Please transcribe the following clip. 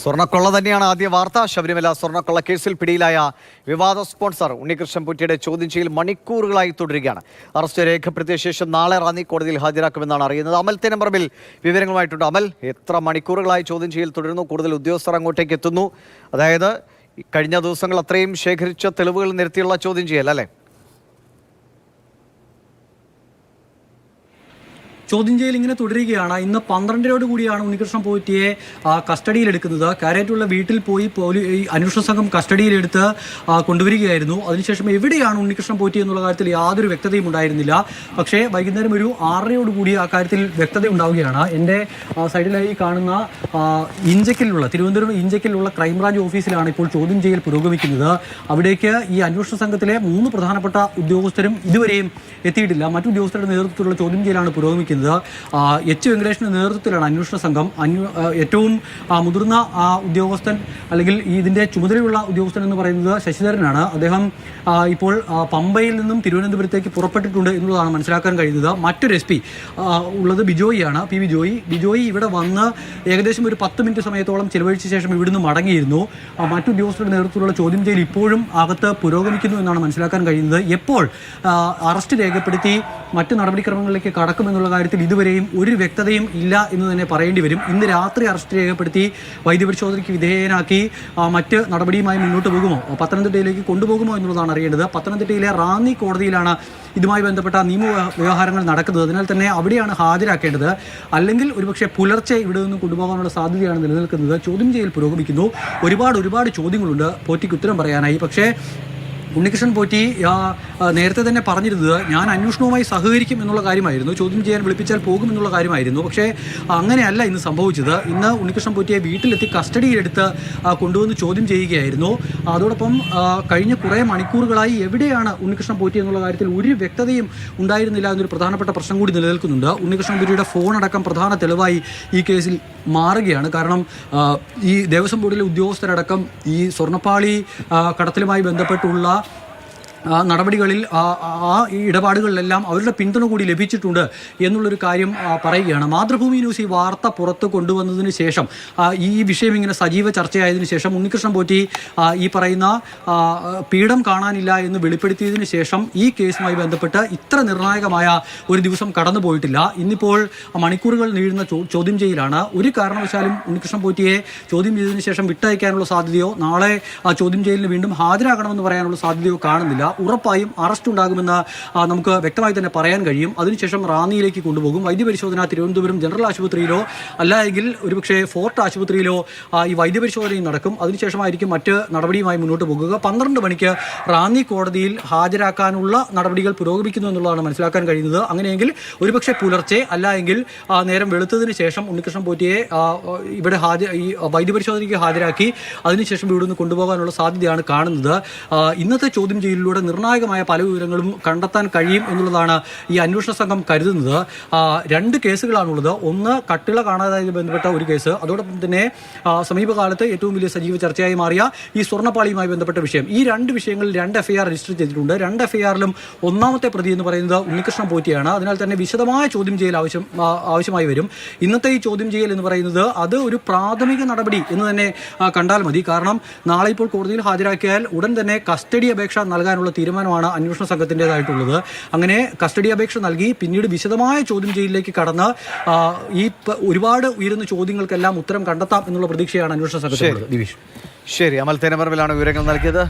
സ്വർണ്ണക്കൊള്ള തന്നെയാണ് ആദ്യ വാർത്ത. ശബരിമല സ്വർണ്ണക്കൊള്ള കേസിൽ പിടിയിലായ വിവാദ സ്പോൺസർ ഉണ്ണികൃഷ്ണൻ പോറ്റിയുടെ ചോദ്യം ചെയ്യൽ മണിക്കൂറുകളായി തുടരുകയാണ്. അറസ്റ്റ് രേഖപ്പെടുത്തിയ ശേഷം നാളെ റാന്നി കോടതിയിൽ ഹാജരാക്കുമെന്നാണ് അറിയുന്നത്. അമൽ തേനമ്പറമ്പിൽ വിവരങ്ങളുമായിട്ടുണ്ട്. അമൽ, എത്ര മണിക്കൂറുകളായി ചോദ്യം ചെയ്യൽ തുടരുന്നു? കൂടുതൽ ഉദ്യോഗസ്ഥർ അങ്ങോട്ടേക്ക് എത്തുന്നു. അതായത് കഴിഞ്ഞ ദിവസങ്ങൾ അത്രയും ശേഖരിച്ച തെളിവുകൾ നിരത്തിയുള്ള ചോദ്യം ചെയ്യൽ അല്ലേ? ചോദ്യം ചെയ്യൽ ഇങ്ങനെ തുടരുകയാണ്. ഇന്ന് 12 കൂടിയാണ് ഉണ്ണികൃഷ്ണൻ പോറ്റിയെ കസ്റ്റഡിയിലെടുക്കുന്നത്. കാരേറ്റുള്ള വീട്ടിൽ പോയി അന്വേഷണ സംഘം കസ്റ്റഡിയിലെടുത്ത് കൊണ്ടുവരികയായിരുന്നു. അതിനുശേഷം എവിടെയാണ് ഉണ്ണികൃഷ്ണൻ പോറ്റി എന്നുള്ള കാര്യത്തിൽ യാതൊരു വ്യക്തതയും ഉണ്ടായിരുന്നില്ല. പക്ഷേ വൈകുന്നേരം ഒരു 6:30 കൂടി ആ കാര്യത്തിൽ വ്യക്തത ഉണ്ടാവുകയാണ്. എൻ്റെ സൈഡിലായി കാണുന്ന തിരുവനന്തപുരം ഇഞ്ചക്കിലുള്ള ക്രൈംബ്രാഞ്ച് ഓഫീസിലാണ് ഇപ്പോൾ ചോദ്യം ചെയ്യൽ പുരോഗമിക്കുന്നത്. അവിടേക്ക് ഈ അന്വേഷണ സംഘത്തിലെ 3 പ്രധാനപ്പെട്ട ഉദ്യോഗസ്ഥരും ഇതുവരെയും എത്തിയിട്ടില്ല. മറ്റു ഉദ്യോഗസ്ഥരുടെ നേതൃത്വത്തിലുള്ള ചോദ്യം ചെയ്യലാണ് പുരോഗമിക്കുന്നത്. എച്ച് വെങ്കടേഷിന്റെ നേതൃത്വത്തിലാണ് അന്വേഷണ സംഘം. ഏറ്റവും മുതിർന്ന ഉദ്യോഗസ്ഥൻ അല്ലെങ്കിൽ ഇതിന്റെ ചുമതലയുള്ള ഉദ്യോഗസ്ഥൻ എന്ന് പറയുന്നത് ശശിധരനാണ്. അദ്ദേഹം ഇപ്പോൾ പമ്പയിൽ നിന്നും തിരുവനന്തപുരത്തേക്ക് പുറപ്പെട്ടിട്ടുണ്ട് എന്നുള്ളതാണ് മനസ്സിലാക്കാൻ കഴിയുന്നത്. മറ്റൊരു SP ഉള്ളത് ബിജോയിയാണ്, പി ബിജോയി ഇവിടെ വന്ന് ഏകദേശം ഒരു 10 മിനിറ്റ് സമയത്തോളം ചിലവഴിച്ച ശേഷം ഇവിടുന്ന് മടങ്ങിയിരുന്നു. മറ്റു ഉദ്യോഗസ്ഥരുടെ നേതൃത്വത്തിലുള്ള ചോദ്യം ചെയ്യൽ ഇപ്പോഴും അകത്ത് പുരോഗമിക്കുന്നു എന്നാണ് മനസ്സിലാക്കാൻ കഴിയുന്നത്. എപ്പോൾ അറസ്റ്റ് രേഖപ്പെടുത്തി മറ്റ് നടപടിക്രമങ്ങളിലേക്ക് കടക്കുമെന്നുള്ള കാര്യത്തിൽ ഇതുവരെയും ഒരു വ്യക്തതയും ഇല്ല എന്ന് തന്നെ പറയേണ്ടി വരും. ഇന്ന് രാത്രി അറസ്റ്റ് രേഖപ്പെടുത്തി വൈദ്യപരിശോധനയ്ക്ക് വിധേയനാക്കി മറ്റ് നടപടിയുമായി മുന്നോട്ട് പോകുമോ, പത്തനംതിട്ടയിലേക്ക് കൊണ്ടുപോകുമോ എന്നുള്ളതാണ് അറിയേണ്ടത്. പത്തനംതിട്ടയിലെ റാന്നി കോടതിയിലാണ് ഇതുമായി ബന്ധപ്പെട്ട നിയമ വ്യവഹാരങ്ങൾ നടക്കുന്നത്. അതിനാൽ തന്നെ അവിടെയാണ് ഹാജരാക്കേണ്ടത്. അല്ലെങ്കിൽ ഒരുപക്ഷെ പുലർച്ചെ ഇവിടെ നിന്ന് കൊണ്ടുപോകാനുള്ള സാധ്യതയാണ് നിലനിൽക്കുന്നത്. ചോദ്യം ചെയ്യൽ പുരോഗമിക്കുന്നു. ഒരുപാട് ചോദ്യങ്ങളുണ്ട് പോറ്റിക്ക് ഉത്തരം പറയാനായി. പക്ഷേ ഉണ്ണികൃഷ്ണൻ പോറ്റി നേരത്തെ തന്നെ പറഞ്ഞിരുന്നത് ഞാൻ അന്വേഷണവുമായി സഹകരിക്കും എന്നുള്ള കാര്യമായിരുന്നു, ചോദ്യം ചെയ്യാൻ വിളിപ്പിച്ചാൽ പോകും എന്നുള്ള കാര്യമായിരുന്നു. പക്ഷേ അങ്ങനെയല്ല ഇന്ന് സംഭവിച്ചത്. ഇന്ന് ഉണ്ണികൃഷ്ണൻ പോറ്റിയെ വീട്ടിലെത്തി കസ്റ്റഡിയിലെടുത്ത് കൊണ്ടുവന്ന് ചോദ്യം ചെയ്യുകയായിരുന്നു. അതോടൊപ്പം കഴിഞ്ഞ കുറേ മണിക്കൂറുകളായി എവിടെയാണ് ഉണ്ണികൃഷ്ണൻ പോറ്റി എന്നുള്ള കാര്യത്തിൽ ഒരു വ്യക്തതയും ഉണ്ടായിരുന്നില്ല എന്നൊരു പ്രധാനപ്പെട്ട പ്രശ്നം കൂടി നിലനിൽക്കുന്നുണ്ട്. ഉണ്ണികൃഷ്ണൻ പോറ്റിയുടെ ഫോണടക്കം പ്രധാന തെളിവായി ഈ കേസിൽ മാറുകയാണ്. കാരണം ഈ ദേവസ്വം ബോർഡിലെ ഉദ്യോഗസ്ഥരടക്കം ഈ സ്വർണ്ണപ്പാളി കടത്തിലുമായി ബന്ധപ്പെട്ടുള്ള നടപടികളിൽ ഈ ഇടപാടുകളിലെല്ലാം അവരുടെ പിന്തുണ കൂടി ലഭിച്ചിട്ടുണ്ട് എന്നുള്ളൊരു കാര്യം പറയുകയാണ്. മാതൃഭൂമി ന്യൂസ് ഈ വാർത്ത പുറത്ത് കൊണ്ടുവന്നതിന് ശേഷം, ഈ വിഷയം ഇങ്ങനെ സജീവ ചർച്ചയായതിനു ശേഷം, ഉണ്ണികൃഷ്ണൻ പോറ്റി ഈ പറയുന്ന പീഠം കാണാനില്ല എന്ന് വെളിപ്പെടുത്തിയതിനു ശേഷം ഈ കേസുമായി ബന്ധപ്പെട്ട് ഇത്ര നിർണായകമായ ഒരു ദിവസം കടന്നു പോയിട്ടില്ല. ഇന്നിപ്പോൾ മണിക്കൂറുകൾ നീളുന്ന ചോദ്യം ചെയ്യലാണ്. ഒരു കാരണവശാലും ഉണ്ണികൃഷ്ണൻ പോറ്റിയെ ചോദ്യം ചെയ്തതിനു ശേഷം വിട്ടയക്കാനുള്ള സാധ്യതയോ നാളെ ചോദ്യം ചെയ്യലിന് വീണ്ടും ഹാജരാകണമെന്ന് പറയാനുള്ള സാധ്യതയോ കാണുന്നില്ല. ഉറപ്പായും അറസ്റ്റ് ഉണ്ടാകുമെന്ന് നമുക്ക് വ്യക്തമായി തന്നെ പറയാൻ കഴിയും. അതിനുശേഷം റാന്നിയിലേക്ക് കൊണ്ടുപോകും. വൈദ്യപരിശോധന തിരുവനന്തപുരം ജനറൽ ആശുപത്രിയിലോ അല്ലെങ്കിൽ ഒരുപക്ഷെ ഫോർട്ട് ആശുപത്രിയിലോ ഈ വൈദ്യപരിശോധനയും നടക്കും. അതിനുശേഷമായിരിക്കും മറ്റ് നടപടിയുമായി മുന്നോട്ട് പോകുക. 12 മണിക്ക് റാന്നി കോടതിയിൽ ഹാജരാക്കാനുള്ള നടപടികൾ പുരോഗമിക്കുന്നു എന്നുള്ളതാണ് മനസ്സിലാക്കാൻ കഴിയുന്നത്. അങ്ങനെയെങ്കിൽ ഒരുപക്ഷെ പുലർച്ചെ അല്ല എങ്കിൽ നേരം വെളുത്തതിന് ശേഷം ഉണ്ണികൃഷ്ണൻ പോറ്റിയെ ഇവിടെ ഈ വൈദ്യപരിശോധനയ്ക്ക് ഹാജരാക്കി അതിനുശേഷം ഇവിടുന്ന് കൊണ്ടുപോകാനുള്ള സാധ്യതയാണ് കാണുന്നത്. ഇന്നത്തെ ചോദ്യം ചെയ്യലിലൂടെ നിർണായകമായ പല വിവരങ്ങളും കണ്ടെത്താൻ കഴിയും എന്നുള്ളതാണ് ഈ അന്വേഷണ സംഘം കരുതുന്നത്. 2 കേസുകളാണുള്ളത്. ഒന്ന് കട്ടിള കാണാതായതുമായി ബന്ധപ്പെട്ട ഒരു കേസ്, അതോടൊപ്പം തന്നെ സമീപകാലത്ത് ഏറ്റവും വലിയ സജീവ ചർച്ചയായി മാറിയ ഈ സ്വർണ്ണപ്പാളിയുമായി ബന്ധപ്പെട്ട വിഷയം. ഈ 2 വിഷയങ്ങളിൽ 2 FIR രജിസ്റ്റർ ചെയ്തിട്ടുണ്ട്. 2 FIRലും ഒന്നാമത്തെ പ്രതി എന്ന് പറയുന്നത് ഉണ്ണികൃഷ്ണൻ പോറ്റിയാണ്. അതിനാൽ തന്നെ വിശദമായ ചോദ്യം ചെയ്യൽ ആവശ്യമായി വരും. ഇന്നത്തെ ഈ ചോദ്യം ചെയ്യൽ എന്ന് പറയുന്നത് അത് ഒരു പ്രാഥമിക നടപടി എന്ന് തന്നെ കണ്ടാൽ മതി. കാരണം നാളെ ഇപ്പോൾ കോടതിയിൽ ഹാജരാക്കിയാൽ ഉടൻ തന്നെ കസ്റ്റഡി അപേക്ഷ നൽകാനുള്ള തീരുമാനമാണ് അന്വേഷണ സംഘത്തിൻ്റെതായിട്ടുള്ളത്. അങ്ങനെ കസ്റ്റഡി അപേക്ഷ നൽകി പിന്നീട് വിശദമായ ചോദ്യം ചെയ്യലിലേക്ക് കടന്ന് ഈ ഒരുപാട് ഉയരുന്ന ചോദ്യങ്ങൾക്കെല്ലാം ഉത്തരം കണ്ടെത്താം എന്നുള്ള പ്രതീക്ഷയാണ് അന്വേഷണ സംഘത്തിനുള്ളത്. ശരി, അമൽ തേനമ്പറമ്പിലാണ് വിവരങ്ങൾ നൽകിയത്.